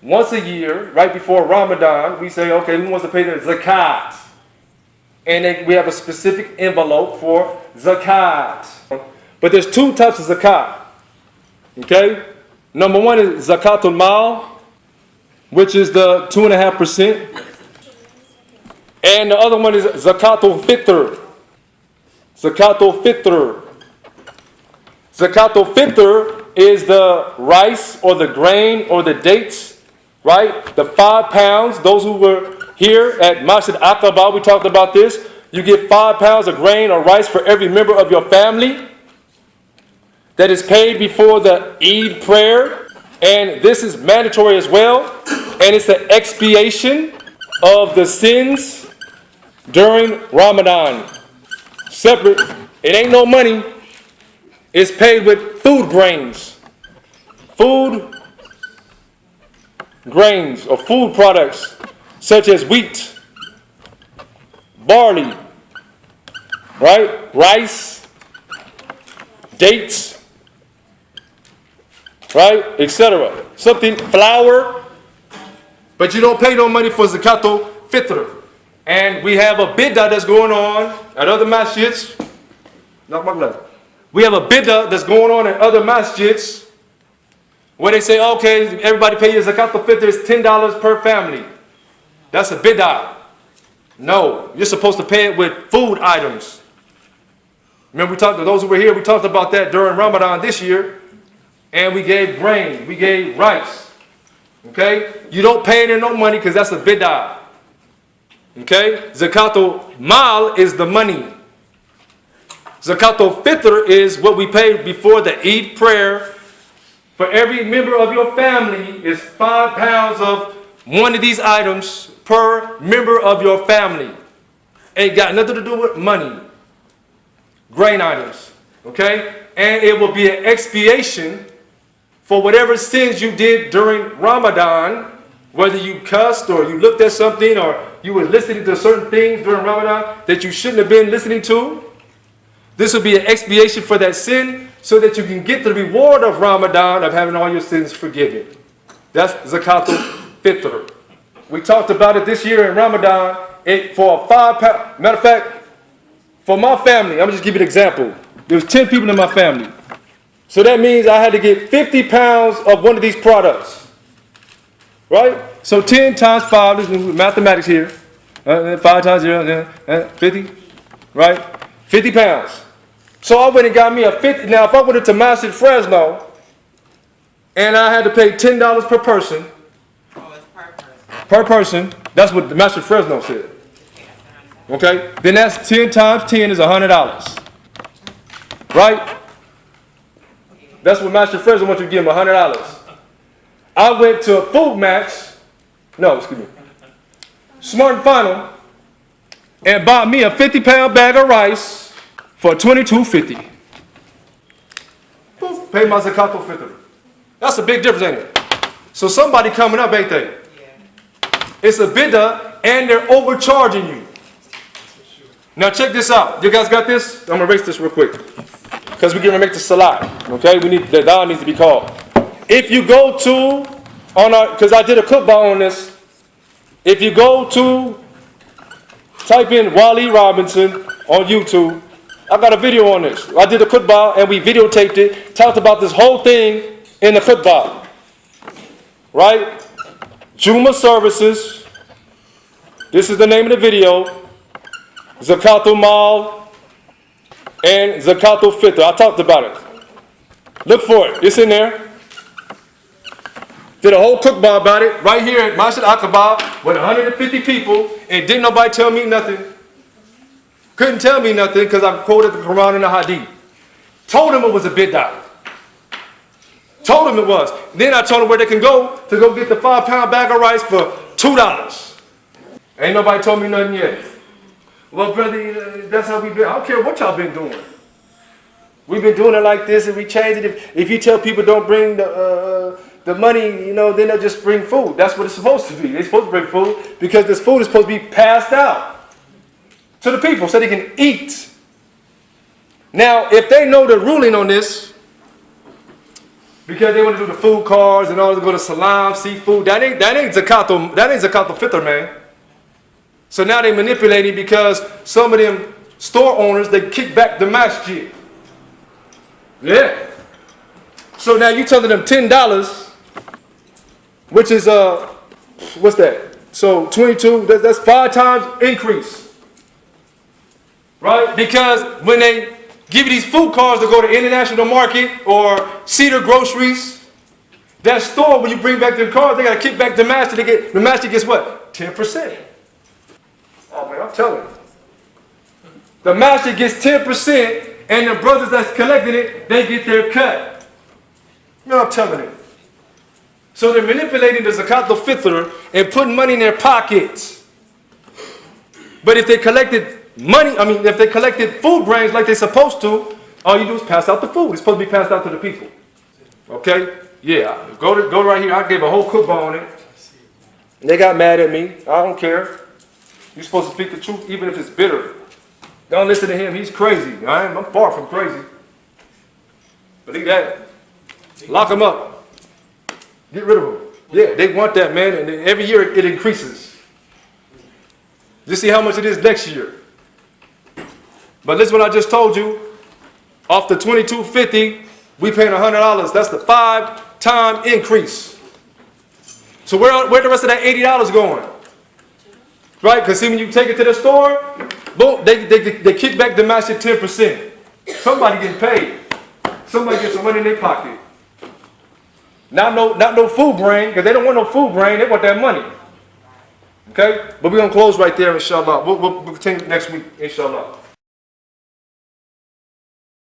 once a year, right before Ramadan, we say, okay, who wants to pay the zakat? And then we have a specific envelope for zakat. But there's two types of zakat. Okay? Number one is Zakaatul-Mal, which is the 2.5%. And the other one is Zakaatul-Fitr. Zakaatul-Fitr. Zakaatul-Fitr is the rice or the grain or the dates, right? The 5 pounds. Those who were here at Masjid Aqaba, we talked about this. You get 5 pounds of grain or rice for every member of your family. That is paid before the Eid prayer. And this is mandatory as well. And it's the expiation of the sins during Ramadan. Separate. It ain't no money. It's paid with food grains. Food grains or food products such as wheat, barley, right? Rice, dates, right? Etc. Something, flour. But you don't pay no money for Zakaatul-Fitr. And we have a Bidah that's going on at other masjids. Not my blood. We have a Bidah that's going on in other masjids where they say, okay, everybody pay your Zakaatul-Fitr is $10 per family. That's a Bidah. No, you're supposed to pay it with food items. Remember, we talked to those who were here, we talked about that during Ramadan this year. And we gave grain, we gave rice. Okay? You don't pay it in no money because that's a Bidah. Okay? Zakaatul-Mal is the money. Zakaatul-Fitr is what we pay before the Eid prayer. For every member of your family is 5 pounds of one of these items per member of your family. Ain't got nothing to do with money. Grain items. Okay? And it will be an expiation for whatever sins you did during Ramadan. Whether you cussed or you looked at something or you were listening to certain things during Ramadan that you shouldn't have been listening to. This will be an expiation for that sin so that you can get the reward of Ramadan of having all your sins forgiven. That's Zakaatul-Fitr. We talked about it this year in Ramadan. For a 5 pound, matter of fact, for my family, I'm going to just give you an example. There was 10 people in my family. So that means I had to get 50 pounds of one of these products. Right? So 10 times 5, this is mathematics here. 5 times 0, 50. Right? 50 pounds. So I went and got me a 50. Now, if I went to Masjid Fresno and I had to pay $10 per person. Oh, it's per person. Per person. That's what the Masjid Fresno said. Okay? Then that's 10 times 10 is $100. Right? That's what Masjid Fresno wants you to give him, $100. I went to a food match. No, excuse me. Smart and Final. And bought me a 50-pound bag of rice for $22.50. Pay my Zakaatul-Fitr. That's a big difference, ain't it? So somebody coming up, ain't they? Yeah. It's a Bidah, and they're overcharging you. Now check this out. You guys got this? I'm gonna erase this real quick because we're gonna make the salat. Okay, the da'wah needs to be called. If you go to because I did a khutbah on this. If you go to type in Walee Robinson on YouTube, I got a video on this. I did a khutbah and we videotaped it, talked about this whole thing in the khutbah. Right? Juma services. This is the name of the video. Zakaatul-Mal and Zakaatul-Fitr. I talked about it. Look for it. It's in there. Did a whole khutbah about it right here at Masjid Aqaba with 150 people, and didn't nobody tell me nothing. Couldn't tell me nothing because I quoted the Quran and the Hadith. Told them it was a Bidah. Told them it was. Then I told them where they can go to go get the 5-pound bag of rice for $2. Ain't nobody told me nothing yet. Well, brother, that's how we've been. I don't care what y'all been doing. We've been doing it like this, and we changed it. If you tell people don't bring the money, then they'll just bring food. That's what it's supposed to be. They're supposed to bring food because this food is supposed to be passed out to the people so they can eat. Now, if they know the ruling on this, Because they want to do the food cards and all to go to salam, seafood. That ain't Zakaatul-Fitr, man. So now they manipulating because some of them store owners, they kick back the masjid. Yeah. So now you telling them $10, which is what's that? So 22, that's 5 times increase. Right? Because when they give you these food cards to go to international market or Cedar Groceries, that store, when you bring back the cards, they got to kick back the master. The master gets what? 10%. Oh man, I'm telling you. The master gets 10%, and the brothers that's collecting it, they get their cut. No, I'm telling you. So they're manipulating the Zakaatul-Fitr and putting money in their pockets. But if they collected money, if they collected food grains like they're supposed to, all you do is pass out the food. It's supposed to be passed out to the people. Okay? Yeah. Go right here. I gave a whole khutbah on it. They got mad at me. I don't care. You're supposed to speak the truth even if it's bitter. Don't listen to him. He's crazy. I'm far from crazy. Believe that. Lock him up. Get rid of him. Yeah, they want that, man. And every year it increases. Just see how much it is next year. But listen what I just told you. Off the $22.50, we paying $100. That's the 5-time increase. So where the rest of that $80 going? Right? Because see, when you take it to the store, boom, they kick back the master 10%. Somebody getting paid. Somebody gets some money in their pocket. Not no food brain, because they don't want no food brain. They want that money. Okay? But we're going to close right there, inshallah. We'll continue next week, inshallah.